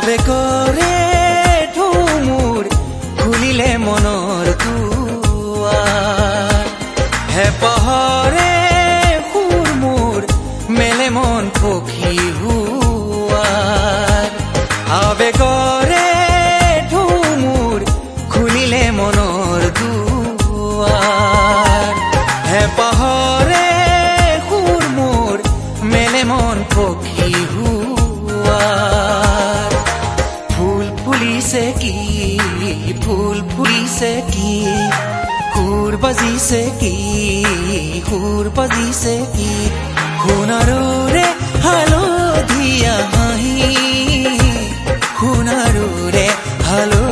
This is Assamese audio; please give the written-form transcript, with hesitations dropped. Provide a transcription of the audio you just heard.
হবে কৰে ঠুমুৰ খুলিলে মনৰ দুৱাৰ হেঁপাহৰে সুৰ মোৰ মেলে মন পখী হোৱাৰ আবেগৰে ঠুমুৰ খুলিলে মনৰ দুৱাৰ হেঁপাহৰে সুৰ মোৰ মেলে মন পখী হোৱাৰ ফুল ফুলিছে কি ফুল ফুলিছে কি সুৰ বাজিছে কি সুৰ বাজিছে কি সোণাৰুৰে হালধীয়া হাঁহি সোণাৰুৰে হালধীয়া